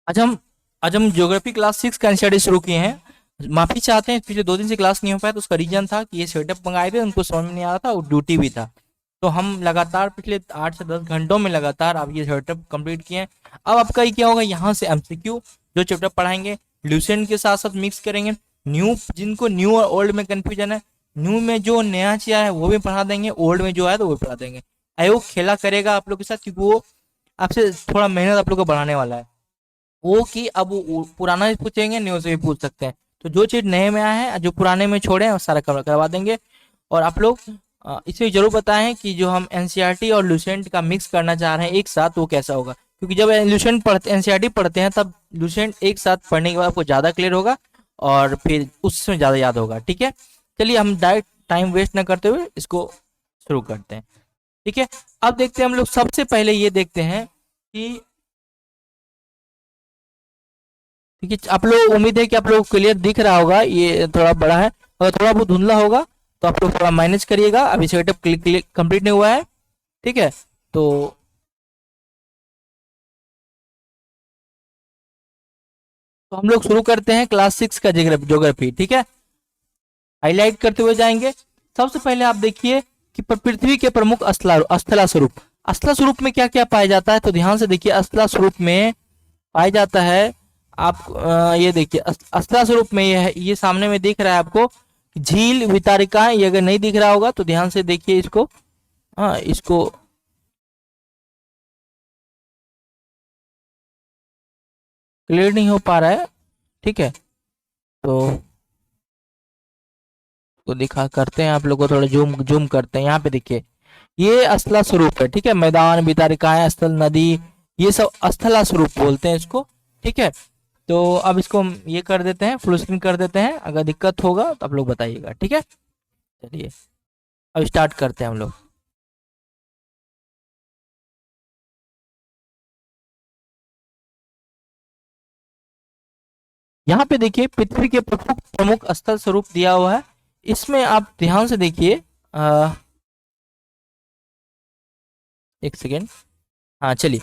आज हम आज हम ज्योग्राफी क्लास 6 का स्टडी शुरू किए हैं। माफी चाहते हैं, पिछले 2 दिन से क्लास नहीं हो पाया, तो उसका रीजन था कि ये सेटअप मंगाए थे, उनको समझ में नहीं आ रहा था और ड्यूटी भी था। तो हम लगातार पिछले 8 से 10 घंटों में लगातार अब ये सेटअप कंप्लीट किए हैं। अब आपका ये क्या होगा, यहाँ से एमसीक्यू जो चैप्टर पढ़ाएंगे ल्यूसेंट के साथ साथ मिक्स करेंगे। न्यू, जिनको न्यू और ओल्ड में कंफ्यूजन है, न्यू में जो नया चीज है वो भी पढ़ा देंगे, ओल्ड में जो है तो वो भी पढ़ा देंगे। आयोग खेला करेगा आप लोग के साथ, क्योंकि वो आपसे थोड़ा मेहनत आप लोग को बढ़ाने वाला है। वो कि अब वो पुराना भी पूछेंगे, न्यू से भी पूछ सकते हैं। तो जो चीज नए में आया है, जो पुराने में छोड़े हैं, वो सारा कवर करवा देंगे। और आप लोग इसे जरूर बताएं कि जो हम एनसीईआरटी और लूसेंट का मिक्स करना चाह रहे हैं एक साथ, वो कैसा होगा। क्योंकि जब लूसेंट पढ़ते एनसीईआरटी पढ़ते हैं, तब लूसेंट एक साथ पढ़ने के बाद आपको ज्यादा क्लियर होगा और फिर उसमें ज्यादा याद होगा। ठीक है, चलिए हम डायरेक्ट टाइम वेस्ट ना करते हुए इसको शुरू करते हैं। ठीक है, अब देखते हैं हम लोग। सबसे पहले ये देखते हैं कि ठीक है, आप लोग, उम्मीद है कि आप लोग को क्लियर दिख रहा होगा। ये थोड़ा बड़ा है, अगर थोड़ा बहुत धुंधला होगा तो आप लोग थोड़ा मैनेज करिएगा, अभी सेटअप कंप्लीट नहीं हुआ है। ठीक है, तो हम लोग शुरू करते हैं क्लास 6 का ज्योग्राफी। ठीक है, हाईलाइट करते हुए जाएंगे। सबसे पहले आप देखिए कि पृथ्वी के प्रमुख स्थला स्वरूप, स्थला स्वरूप में क्या क्या पाया जाता है, तो ध्यान से देखिए। स्थला स्वरूप में पाया जाता है, आप ये देखिए स्थला स्वरूप में ये सामने में दिख रहा है आपको, झील वितारिकाएं। ये अगर नहीं दिख रहा होगा तो ध्यान से देखिए इसको। हाँ, इसको क्लियर नहीं हो पा रहा है। ठीक है, तो दिखा करते हैं, आप लोग को थोड़ा जूम जूम करते हैं। यहाँ पे देखिए, ये स्थला स्वरूप है। ठीक है, मैदान, वितारिकाएं, स्थल, नदी, ये सब स्थला स्वरूप बोलते हैं इसको। ठीक है, तो अब इसको हम ये कर देते हैं, फुल स्क्रीन कर देते हैं। अगर दिक्कत होगा तो आप लोग बताइएगा। ठीक है, चलिए अब स्टार्ट करते हैं हम लोग। यहाँ पे देखिए पृथ्वी के प्रमुख प्रमुख स्थल स्वरूप दिया हुआ है। इसमें आप ध्यान से देखिए। एक सेकेंड। हाँ, चलिए।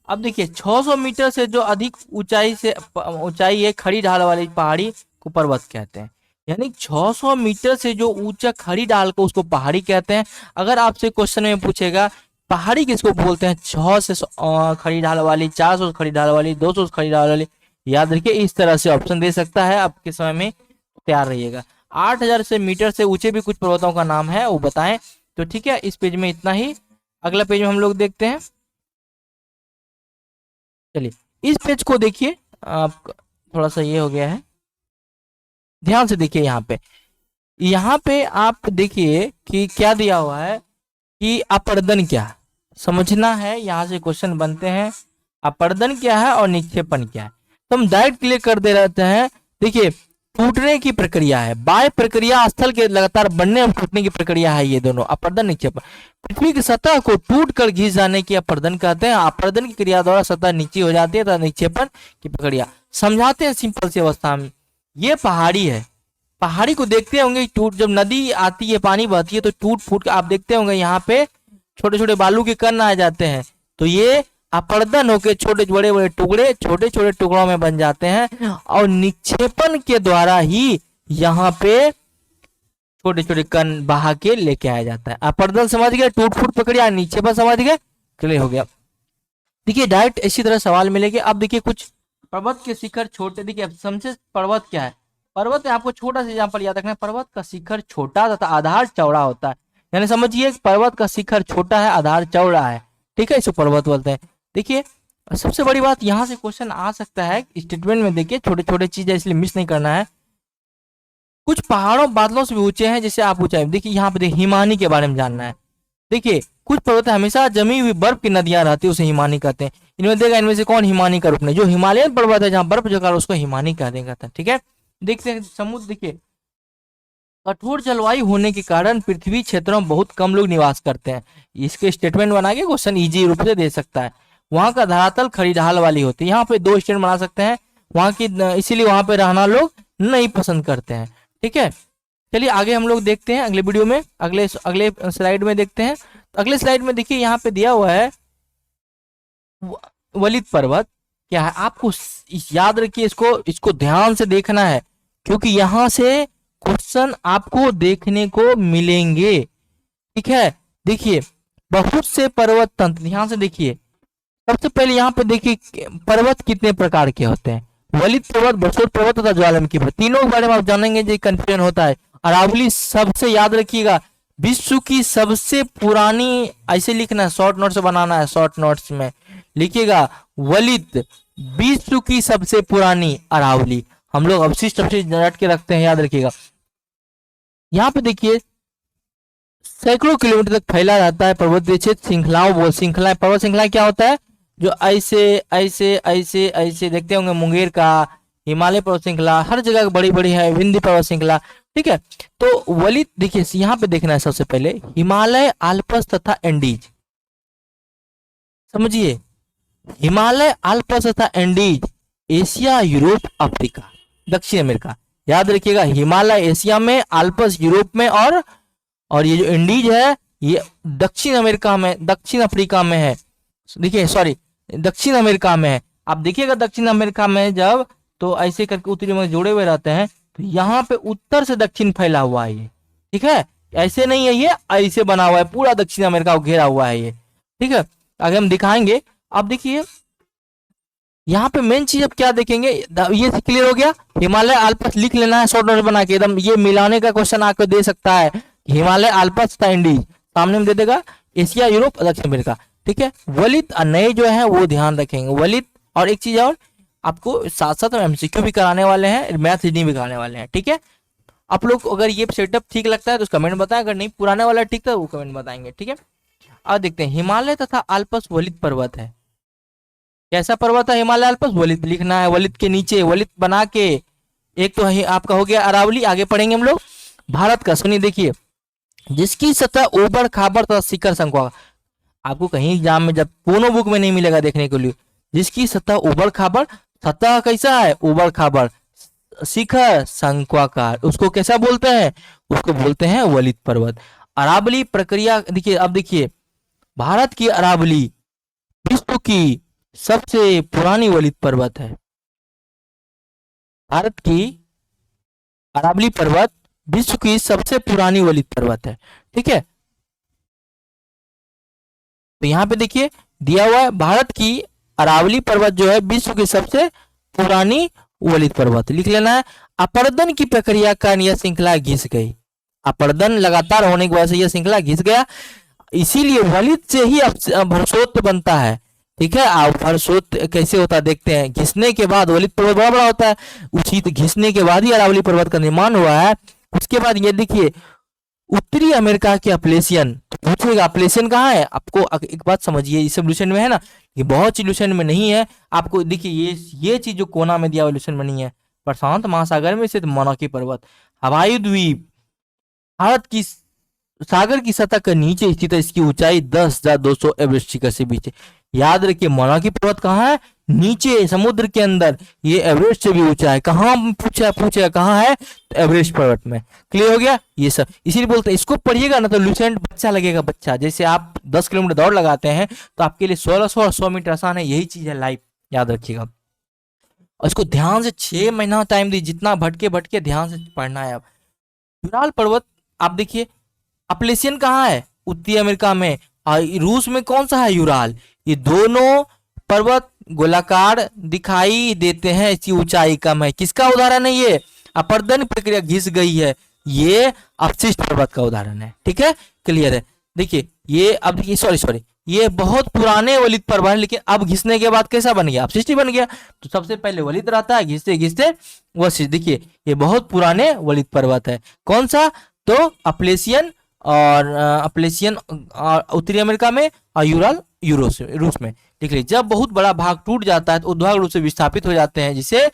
अब देखिए 600 मीटर से जो अधिक ऊंचाई है, खड़ी ढाल वाली पहाड़ी को पर्वत कहते हैं। यानी 600 मीटर से जो ऊंचा खड़ी ढाल को, उसको पहाड़ी कहते हैं। अगर आपसे क्वेश्चन में पूछेगा पहाड़ी किसको बोलते हैं, 600 से खड़ी ढाल वाली, 400 खड़ी ढाल वाली, 200 खड़ी ढाल वाली, याद रखिए इस तरह से ऑप्शन दे सकता है। आपके समय में तैयार रहिएगा। 8000 से मीटर से ऊंचे भी कुछ पर्वतों का नाम है, वो बताएं। तो ठीक है, इस पेज में इतना ही। अगला पेज में हम लोग देखते हैं। चलिए इस पेज को देखिए। आप थोड़ा सा ये हो गया है, ध्यान से देखिए। यहाँ पे आप देखिए कि क्या दिया हुआ है कि अपर्दन क्या है, समझना है। यहाँ से क्वेश्चन बनते हैं, अपर्दन क्या है और निक्षेपण क्या है। तो हम डायरेक्ट क्लियर कर दे रहते हैं। देखिए, टूटने की प्रक्रिया है, बाह्य प्रक्रिया, स्थल के लगातार बनने और टूटने की प्रक्रिया है, ये दोनों अपर्दन निक्षेपण। पृथ्वी की सतह को टूट कर घिस जाने की अपर्दन कहते हैं। अपर्दन की क्रिया द्वारा सतह नीचे हो जाती है, तथा निक्षेपण की प्रक्रिया। समझाते हैं सिंपल सी अवस्था में। ये पहाड़ी है, पहाड़ी को देखते होंगे टूट, जब नदी आती है, पानी बहती है, तो टूट फूट के आप देखते होंगे यहाँ पे छोटे छोटे बालू के कण आ जाते हैं। तो ये अपर्दन होके छोटे बड़े बड़े टुकड़े, छोटे छोटे टुकड़ों में बन जाते हैं, और निक्षेपण के द्वारा ही यहाँ पे छोटे छोटे कण बहा के लेके आया जाता है। अपर्दन समझ गए, टूट फूट प्रक्रिया। निक्षेपण समझ गए, क्लियर हो गया। देखिए डायरेक्ट इसी तरह सवाल मिलेंगे। अब देखिए कुछ पर्वत के शिखर छोटे, देखिए अब समझे पर्वत क्या है। पर्वत में आपको छोटा सा एग्जाम्पल याद रखना है, पर्वत का शिखर छोटा तथा आधार चौड़ा होता है। यानी समझिए पर्वत का शिखर छोटा है, आधार चौड़ा है। ठीक है, इसको पर्वत बोलते हैं। देखिए सबसे बड़ी बात, यहाँ से क्वेश्चन आ सकता है स्टेटमेंट में। देखिए छोटे छोटे चीज है, इसलिए मिस नहीं करना है। कुछ पहाड़ों बादलों से भी ऊंचे हैं, जैसे आप ऊंचाई। देखिए यहाँ पे देखिए हिमानी के बारे में जानना है। देखिए कुछ पर्वत हमेशा जमी हुई बर्फ की नदियां रहती है, उसे हिमानी कहते हैं। इनमें देखा, इनमें से कौन हिमानी का रूप नहीं, जो हिमालयन पर्वत है जहाँ बर्फ जगह उसको हिमानी कहते हैं। ठीक है, देखते हैं समुद्र। देखिए कठोर जलवायु होने के कारण पृथ्वी क्षेत्रों में बहुत कम लोग निवास करते हैं। इसके स्टेटमेंट बना के क्वेश्चन इजी रूप से दे सकता है। वहां का धरातल खड़ी ढाल वाली होती है। यहाँ पे 2 स्टेटमेंट बना सकते हैं वहां की, इसीलिए वहां पे रहना लोग नहीं पसंद करते हैं। ठीक है, चलिए आगे हम लोग देखते हैं अगले वीडियो में, अगले अगले स्लाइड में देखते हैं। तो अगले स्लाइड में देखिए यहाँ पे दिया हुआ है वलित पर्वत। क्या है, आपको याद रखिए, इसको ध्यान से देखना है, क्योंकि यहां से क्वेश्चन आपको देखने को मिलेंगे। ठीक है, देखिए बहुत से पर्वत तंत्र, ध्यान से देखिए। सबसे पहले यहाँ पे देखिए पर्वत कितने प्रकार के होते हैं, वलित पर्वत, बरसोत पर्वत तथा ज्वालामुखी पर्वत, तीनों के बारे में आप जानेंगे जो कंफ्यूजन होता है। अरावली सबसे याद रखिएगा, विश्व की सबसे पुरानी, ऐसे लिखना है, शॉर्ट नोट्स बनाना है, शॉर्ट नोट्स में लिखिएगा वलित, विश्व की सबसे पुरानी अरावली। हम लोग अवशिष्ट रट के रखते हैं, याद रखिएगा। यहाँ पे देखिए सैकड़ों किलोमीटर तक फैला रहता है पर्वतीय क्षेत्र, श्रृंखलाओं, श्रृंखलाएं, पर्वत श्रृंखला क्या होता है, जो ऐसे ऐसे ऐसे ऐसे देखते होंगे, मुंगेर का, हिमालय पर्वत श्रृंखला, हर जगह बड़ी बड़ी है, विंध्य पर्वत श्रृंखला। ठीक है, तो वलित देखिए यहाँ पे देखना है सबसे पहले, हिमालय, आल्प्स तथा एंडीज, समझिए, हिमालय, आल्प्स तथा एंडीज, एशिया, यूरोप, अफ्रीका, दक्षिण अमेरिका। याद रखिएगा, हिमालय एशिया में, आल्प्स यूरोप में, और ये जो इंडीज है ये दक्षिण अमेरिका में, दक्षिण अफ्रीका में है, देखिए सॉरी दक्षिण अमेरिका में है। आप देखिएगा दक्षिण अमेरिका में जब, तो ऐसे करके उत्तरी में जोड़े हुए रहते हैं, तो यहाँ पे उत्तर से दक्षिण फैला हुआ है ये। ठीक है, ऐसे नहीं है, ये ऐसे बना हुआ है, पूरा दक्षिण अमेरिका को घेरा हुआ है ये। ठीक है, आगे हम दिखाएंगे। आप देखिए यहाँ पे मेन चीज अब क्या देखेंगे, ये क्लियर हो गया, हिमालय, आल्प्स लिख लेना है शॉर्ट नोट बना के एकदम, ये मिलाने का क्वेश्चन आपको दे सकता है, हिमालय, आल्प्स तथा इंडीज, सामने में दे देगा एशिया, यूरोप, दक्षिण अमेरिका। ठीक है, वलित नए जो है वो ध्यान रखेंगे, वलित। और एक चीज और, आपको साथ साथ एमसीक्यू भी कराने वाले हैं, मैथ रीडिंग भी कराने वाले हैं। ठीक है, आप लोग अगर ये सेटअप ठीक लगता है तो कमेंट बताएं, अगर नहीं पुराने वाला ठीक था वो कमेंट बताएंगे। ठीक है, अब देखते हैं, हिमालय तथा आल्प्स वलित पर्वत है। कैसा पर्वत है हिमालय, आल्प्स, वलित लिखना है, वलित के नीचे वलित बना के, एक तो आपका हो गया अरावली, आगे पढ़ेंगे हम लोग भारत का। सुनिए देखिए, जिसकी सतह ऊबड़ खाबड़ तथा शिखर शंक्वा, आपको कहीं एग्जाम में जब दोनों बुक में नहीं मिलेगा देखने के लिए, जिसकी सतह ऊबड़ खाबड़, सतह कैसा है ऊबड़ खाबड़, शिखर शंक्वाकार, उसको कैसा बोलते हैं, उसको बोलते हैं वलित पर्वत। अरावली प्रक्रिया देखिए, अब देखिए भारत की अरावली विश्व की सबसे पुरानी वलित पर्वत है, भारत की अरावली पर्वत विश्व की सबसे पुरानी वलित पर्वत है। ठीक है, तो यहाँ पे देखिए दिया हुआ है, भारत की अरावली पर्वत जो है विश्व की सबसे पुरानी वलित पर्वत, लिख लेना है। अपर्दन की प्रक्रिया का यह श्रृंखला घिस गई, अपर्दन लगातार होने की वजह से यह श्रृंखला घिस गया, इसीलिए वलित से ही भरसोत बनता है। ठीक है, आप भरसोत कैसे होता है देखते हैं, घिसने के बाद वलित पर्वत बड़ा बड़ा होता है, उसी घिसने के बाद ही अरावली पर्वत का निर्माण हुआ है। उसके बाद ये देखिए उत्तरी अमेरिका के अपलेशियन, पूछेगा अपलेशियन कहाँ है, आपको एक बात समझिए, इस सोल्यूशन में है ना, ये बहुत सोल्यूशन में नहीं है। आपको देखिए ये चीज जो कोना में दिया सोल्यूशन में नहीं है, प्रशांत महासागर में स्थित मोनाकी पर्वत, हवाई द्वीप, भारत की सागर की सतह के नीचे स्थित है, इसकी ऊंचाई 10,200 एवरेस्ट शिखर से बीच है। याद रखिए मोनाकी पर्वत कहाँ है, नीचे समुद्र के अंदर, ये एवरेस्ट से भी ऊंचा है। कहाँ पूछा कहाँ है, तो एवरेस्ट पर्वत में। क्लियर हो गया ये सब, इसीलिए बोलते हैं इसको पढ़िएगा ना तो लूसेंट बच्चा लगेगा, बच्चा जैसे आप 10 किलोमीटर दौड़ लगाते हैं तो आपके लिए 1600 और 100 मीटर आसान है, यही चीज है लाइफ, याद रखिएगा। और इसको ध्यान से 6 महीना टाइम दी, जितना भटके भटके ध्यान से पढ़ना है। अब यूराल पर्वत आप देखिए, अपलेशियन कहाँ है, उत्तरी अमेरिका में, और रूस में कौन सा है, यूराल। ये दोनों पर्वत गोलाकार दिखाई देते हैं, इसकी ऊंचाई कम है। किसका उदाहरण है ये, अपर्दन प्रक्रिया घिस गई है, ये अपशिष्ट पर्वत का उदाहरण है। ठीक है, क्लियर है। देखिए ये अब देखिए सॉरी ये बहुत पुराने वलित पर्वत है, लेकिन अब घिसने के बाद कैसा बन गया, अपशिष्ट बन गया। तो सबसे पहले वलित रहता है, घिसते घिसते वशिष्ट। देखिए ये बहुत पुराने वलित पर्वत है, कौन सा, तो अपलेशियन, और अपलेशियन उत्तरी अमेरिका में, और यूराल रूस में। देख लीजिए जब बहुत बड़ा भाग टूट जाता है तो ऊर्ध्वाधर रूप से विस्थापित हो जाते हैं, जिसे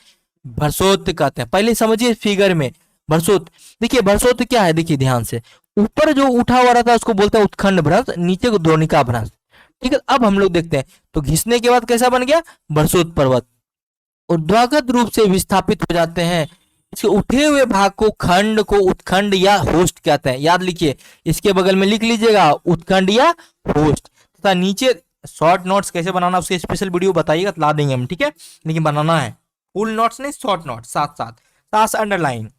भरसोत कहते हैं। पहले समझिए फिगर में भरसोत, देखिए भरसोत क्या है, देखिए ध्यान से, ऊपर जो उठा हुआ रहता है उसको बोलते हैं उत्खंड भ्रंश, नीचे को द्रोणिका भ्रंश। ठीक है, अब हम लोग देखते हैं, तो घिसने के बाद कैसा बन गया, भरसोत पर्वत। ऊर्ध्वाधर रूप से विस्थापित हो जाते हैं, इसके उठे हुए भाग को खंड को उत्खंड या होस्ट कहते हैं। याद लिखिए, इसके बगल में लिख लीजिएगा उत्खंड या होस्ट, तथा नीचे शॉर्ट नोट्स कैसे बनाना उसके स्पेशल वीडियो बताइएगा तो ला देंगे हम, ठीक है। लेकिन बनाना है फुल नोट्स नहीं, शॉर्ट नोट्स साथ साथ, साथ से अंडरलाइन।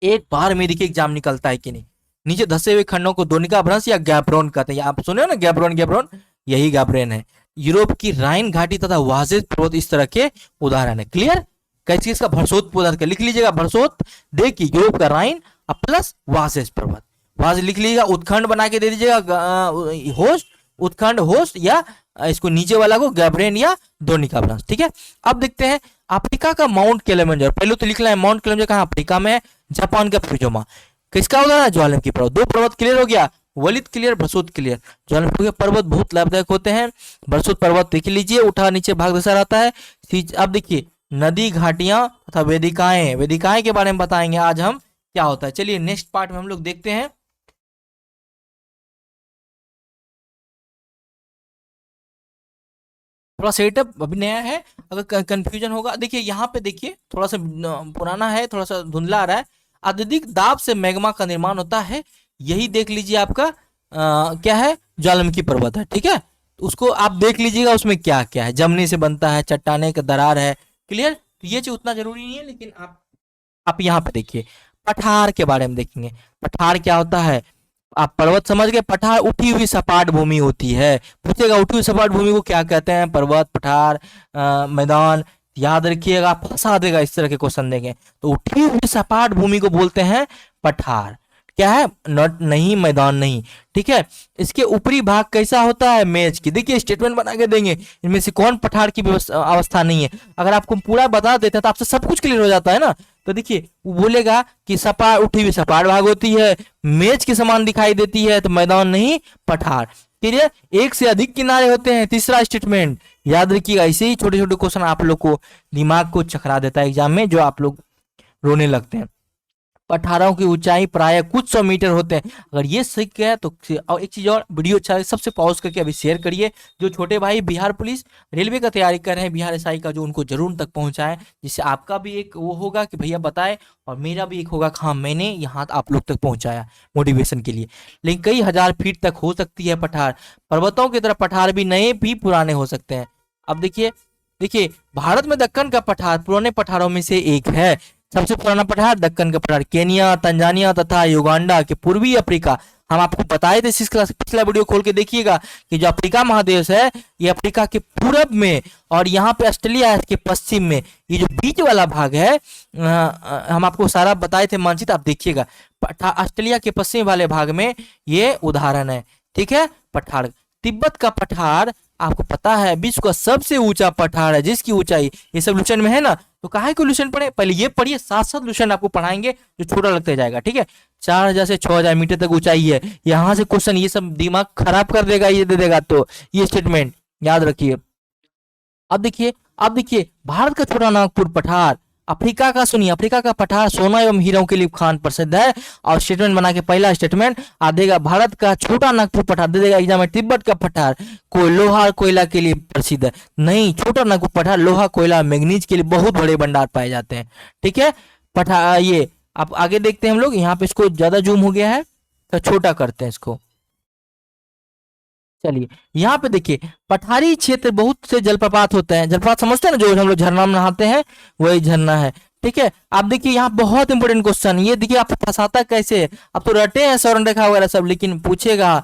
एक बार में देखिए एग्जाम निकलता है कि नहीं। नीचे धसे हुए खंडों को दोनिका भ्रंश या गैब्रोन कहते हैं। आप सुने हो ना गैब्रोन, गैब्रोन यही गैब्रेन है। यूरोप की राइन घाटी तथा वाजेस पर्वत इस तरह के उदाहरण है। क्लियर, कैसे चीज का भरसोत पदार्थ लिख लीजिएगा, भरसोत देखिए यूरोप का राइन प्लस वाजेस पर्वत, वाज लिख लीजिएगा, उत्खंड बना के दे दीजिएगा होस्ट, उत्खंड होस्ट, या इसको नीचे वाला को गैब्रेन या दोनिका भ्रंश, ठीक है। अब देखते हैं अफ्रीका का माउंट किलिमंजारो। पहले तो लिखना है माउंट किलिमंजारो कहाँ अफ्रीका में है, जापान का फ्यूजोमा। किसका उदाहरण है, ज्वालामुखी पर्वत। दो पर्वत क्लियर हो गया, वलित क्लियर, भरसोत क्लियर। ज्वालामुखी के पर्वत बहुत लाभदायक होते हैं। भरसोत पर्वत देख लीजिए, उठा नीचे भाग दशा रहता है। अब देखिए नदी घाटियां तथा वेदिकाएं, वेदिकाएं के बारे में बताएंगे आज हम क्या होता है। चलिए नेक्स्ट पार्ट में हम लोग देखते हैं। थोड़ा सेटअप अभी नया है, अगर कंफ्यूजन होगा देखिए यहाँ पे, देखिए थोड़ा सा पुराना है, थोड़ा सा धुंधला आ रहा है। अत्यधिक दाब से मैग्मा का निर्माण होता है, यही देख लीजिए आपका क्या है, ज्वालामुखी पर्वत है, ठीक है। उसको आप देख लीजिएगा उसमें क्या क्या है, जमनी से बनता है, चट्टाने का दरार है। क्लियर, तो ये चीज उतना जरूरी नहीं है, लेकिन आप यहाँ पे देखिए पठार के बारे में देखेंगे। पठार क्या होता है, आप पर्वत समझ गए। पठार उठी हुई सपाट भूमि होती है। पूछेगा उठी हुई सपाट भूमि को क्या कहते हैं, पर्वत, पठार, मैदान, याद रखिएगा, फंसा देगा इस तरह के क्वेश्चन देंगे। तो उठी हुई सपाट भूमि को बोलते हैं पठार। क्या है, नॉट नहीं, मैदान नहीं, ठीक है। इसके ऊपरी भाग कैसा होता है, मेज की। देखिए स्टेटमेंट बना के देंगे, इनमें से कौन पठार की अवस्था नहीं है। अगर आपको पूरा बता देते हैं तो आपसे सब कुछ क्लियर हो जाता है ना। तो देखिए वो बोलेगा कि सपाट, उठी हुई सपाट भाग होती है, मेज के समान दिखाई देती है, तो मैदान नहीं, पठार। क्लियर, एक से अधिक किनारे होते हैं, तीसरा स्टेटमेंट। याद रखिएगा, ऐसे ही छोटे छोटे क्वेश्चन आप लोग को दिमाग को चकरा देता है एग्जाम में, जो आप लोग रोने लगते हैं। पठारों की ऊंचाई प्राय कुछ 100 मीटर होते हैं। अगर ये सीख गया तो, और एक चीज और, वीडियो अच्छा है सबसे पॉज करके अभी शेयर करिए। जो छोटे भाई बिहार पुलिस रेलवे का तैयारी कर रहे हैं, बिहार एसआई का, जो उनको जरूर तक पहुंचाएं, जिससे आपका भी एक वो होगा कि भैया बताए, और मेरा भी एक होगा कि हाँ मैंने यहाँ आप लोग तक पहुंचाया मोटिवेशन के लिए। लेकिन कई हजार फीट तक हो सकती है पठार। पर्वतों की तरह पठार भी नए भी पुराने हो सकते हैं। अब देखिए, देखिए भारत में दक्कन का पठार पुराने पठारों में से एक है। सबसे पुराना पठार दक्कन का पठार केनिया, तंजानिया तथा युगांडा के पूर्वी अफ्रीका। हम आपको बताए थे पिछला वीडियो खोल के देखिएगा कि जो अफ्रीका महादेश है, ये अफ्रीका के पूरब में, और यहाँ पे ऑस्ट्रेलिया के पश्चिम में। ये जो बीच वाला भाग है, हम आपको सारा बताए थे मानचित्र, आप देखिएगा। ऑस्ट्रेलिया के पश्चिम वाले भाग में ये उदाहरण है, ठीक है। पठार, तिब्बत का पठार आपको पता है विश्व का सबसे ऊंचा पठार है, जिसकी ऊंचाई, ये सब लुसेंट में है ना, तो काहे को लुसेंट पढ़े, पहले ये पढ़िए, साथ साथ लुसेंट आपको पढ़ाएंगे जो छोटा लगता जाएगा, ठीक है। 4000 से 6000 मीटर तक ऊंचाई है। यहाँ से क्वेश्चन ये सब दिमाग खराब कर देगा, ये दे देगा, तो ये स्टेटमेंट याद रखिए। अब देखिए, अब देखिए भारत का छोटा नागपुर पठार, अफ्रीका का सुनिए, अफ्रीका का पठार सोना एवं हीरों के लिए खान प्रसिद्ध है। और स्टेटमेंट बना के पहला स्टेटमेंट आ देगा, भारत का छोटा नागपुर पठार दे देगा एग्जाम में। तिब्बत का पठार लोहा और कोयला के लिए प्रसिद्ध है, नहीं, छोटा नागपुर पठार लोहा, कोयला, मैग्नीज के लिए बहुत बड़े भंडार पाए जाते हैं, ठीक है। पठार ये आप आगे देखते हैं हम लोग, यहाँ पे इसको ज्यादा जूम हो गया है तो छोटा करते हैं इसको। चलिए यहाँ पे देखिए, पठारी क्षेत्र बहुत से जलप्रपात होते हैं। जलप्रपात समझते हैं ना, जो हम लोग झरना में नहाते हैं, वही झरना है, ठीक है। आप देखिए यहाँ बहुत इंपॉर्टेंट क्वेश्चन, ये देखिए आप फंसाता कैसे, आप तो रटे हैं स्वर्ण रेखा वगैरह सब, लेकिन पूछेगा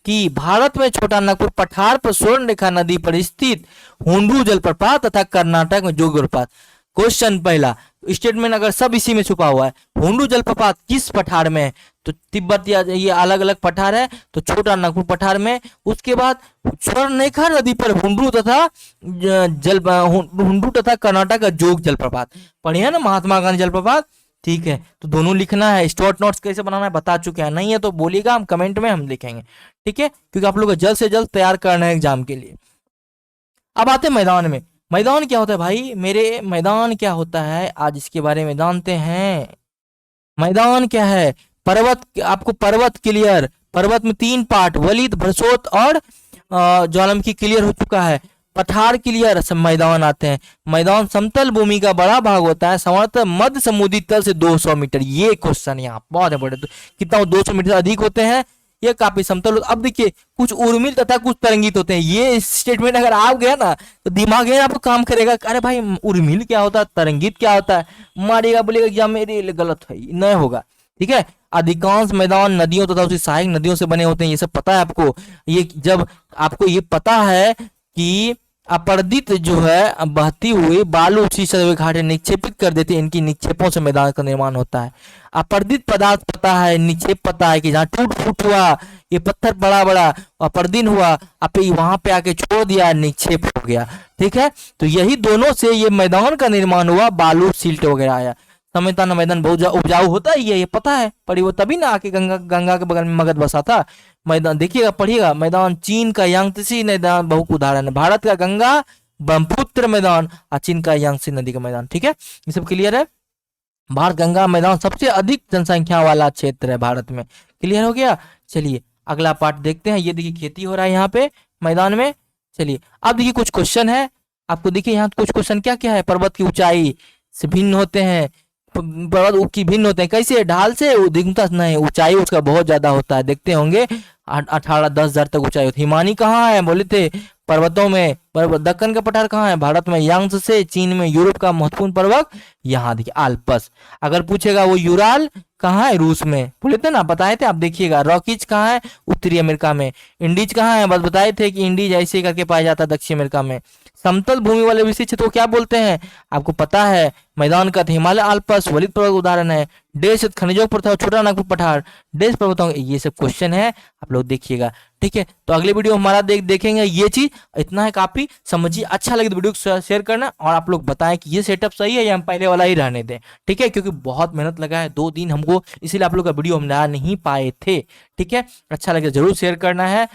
कि भारत में छोटा नागपुर पठार पर स्वर्ण रेखा नदी पर स्थित हुंडरू जलप्रपात तथा कर्नाटक में जोग जलप्रपात। क्वेश्चन पहला स्टेटमेंट अगर सब इसी में छुपा हुआ है, हुंडरू जलप्रपात किस पठार में है, तो तिब्बत या ये अलग अलग पठार है, तो छोटा नागपुर पठार में। उसके बाद स्वर्णरेखा नदी पर हुंडरू तथा हुंडरू तथा कर्नाटक का जोग जलप्रपात पढ़े है ना, महात्मा गांधी जलप्रपात, ठीक है। तो दोनों लिखना है। शॉर्ट नोट्स कैसे बनाना है बता चुके हैं, नहीं है तो बोलिएगा, हम कमेंट में हम लिखेंगे, ठीक है, क्योंकि आप लोग को जल्द से जल्द तैयार करना है एग्जाम के लिए। अब आते हैं मैदान में। मैदान क्या होता है भाई मेरे, मैदान क्या होता है आज इसके बारे में जानते हैं। मैदान क्या है, पर्वत, आपको पर्वत क्लियर, पर्वत में 3 पार्ट, वलित, भरसोत और ज्वालामुखी क्लियर हो चुका है। पठार क्लियर, सब मैदान आते हैं। मैदान समतल भूमि का बड़ा भाग होता है, सामान्यतः मध्य समुद्री तल से 200 मीटर। ये क्वेश्चन यहाँ बहुत इंपॉर्टेंट, कितना 200 मीटर अधिक होते हैं, ये काफी समतल होता है। अब देखिए कुछ उर्मिल तथा कुछ तरंगित होते हैं। ये स्टेटमेंट अगर आ गया ना तो दिमाग है आपको काम करेगा, अरे भाई उर्मिल क्या होता है, तरंगित क्या होता है, मारेगा बोलेगा एग्जाम मेरे लिए गलत है, नहीं होगा। ठीक है, अधिकांश मैदान नदियों तथा उसकी सहायक नदियों से बने होते हैं, ये सब पता है आपको। ये जब आपको ये पता है कि अपरदित जो है बहती हुई बालू उसी सतह घाटे निक्षेपित कर देती है, इनकी निक्षेपों से मैदान का निर्माण होता है। अपरदित पदार्थ पता है, निक्षेप पता है कि जहाँ टूट फूट हुआ, ये पत्थर बड़ा बड़ा अपरदीन हुआ, आप वहां पे आके छोड़ दिया, निक्षेप हो गया। ठीक है, तो यही दोनों से ये मैदान का निर्माण हुआ, बालू सिल्ट वगैरह आया। समझता मैदान बहुत उपजाऊ होता ही है, ये पता है, पर वो तभी ना आके गंगा के बगल में मगध बसा था। मैदान देखिएगा, पढ़िएगा, मैदान चीन का यांगत्से मैदान बहुत उदाहरण है, भारत का गंगा ब्रह्मपुत्र मैदान और चीन का यांगत्से नदी का मैदान। ठीक है, ये सब क्लियर है। भारत गंगा मैदान सबसे अधिक जनसंख्या वाला क्षेत्र है भारत में। क्लियर हो गया। चलिए अगला पार्ट देखते हैं। ये देखिए खेती हो रहा है यहाँ पे मैदान में। चलिए अब देखिए कुछ क्वेश्चन है आपको, देखिए यहाँ कुछ क्वेश्चन क्या क्या है। पर्वत की ऊंचाई से भिन्न होते हैं, पर्वत की भिन्न होते हैं कैसे, ढाल से दिखता नहीं, ऊंचाई उसका बहुत ज्यादा होता है, देखते होंगे 18-10 हजार तक ऊंचाई होती है। हिमानी कहाँ है बोले थे, पर्वतों में। दक्कन का पठार कहाँ है, भारत में यांगत्से, चीन में। यूरोप का महत्वपूर्ण पर्वत यहाँ देखिए आल्प्स। अगर पूछेगा वो यूराल कहाँ है, रूस में, बोले थे ना, बताए थे आप। देखिएगा रॉकीज कहाँ है, उत्तरी अमेरिका में। इंडीज कहाँ है, बस बताए थे कि इंडीज ऐसे करके पाया जाता है दक्षिण अमेरिका में। समतल भूमि वाले विशेष क्षेत्र को क्या बोलते हैं, आपको पता है, मैदान का हिमालय आल्प्स वलित पर्वत उदाहरण है। देश खनिजों पर था, छोटा नागपुर पठार, देश पर्वतों, ये सब क्वेश्चन है, आप लोग देखिएगा। ठीक है, तो अगले वीडियो हमारा देखेंगे ये चीज। इतना है काफी, समझिए। अच्छा लगे तो वीडियो को शेयर करना और आप लोग बताएं कि ये सेटअप सही है या हम पहले वाला ही रहने दें। ठीक है, क्योंकि बहुत मेहनत लगा है 2 दिन हमको, इसीलिए आप लोग का वीडियो हम ला नहीं पाए थे। ठीक है, अच्छा लगे जरूर शेयर करना है।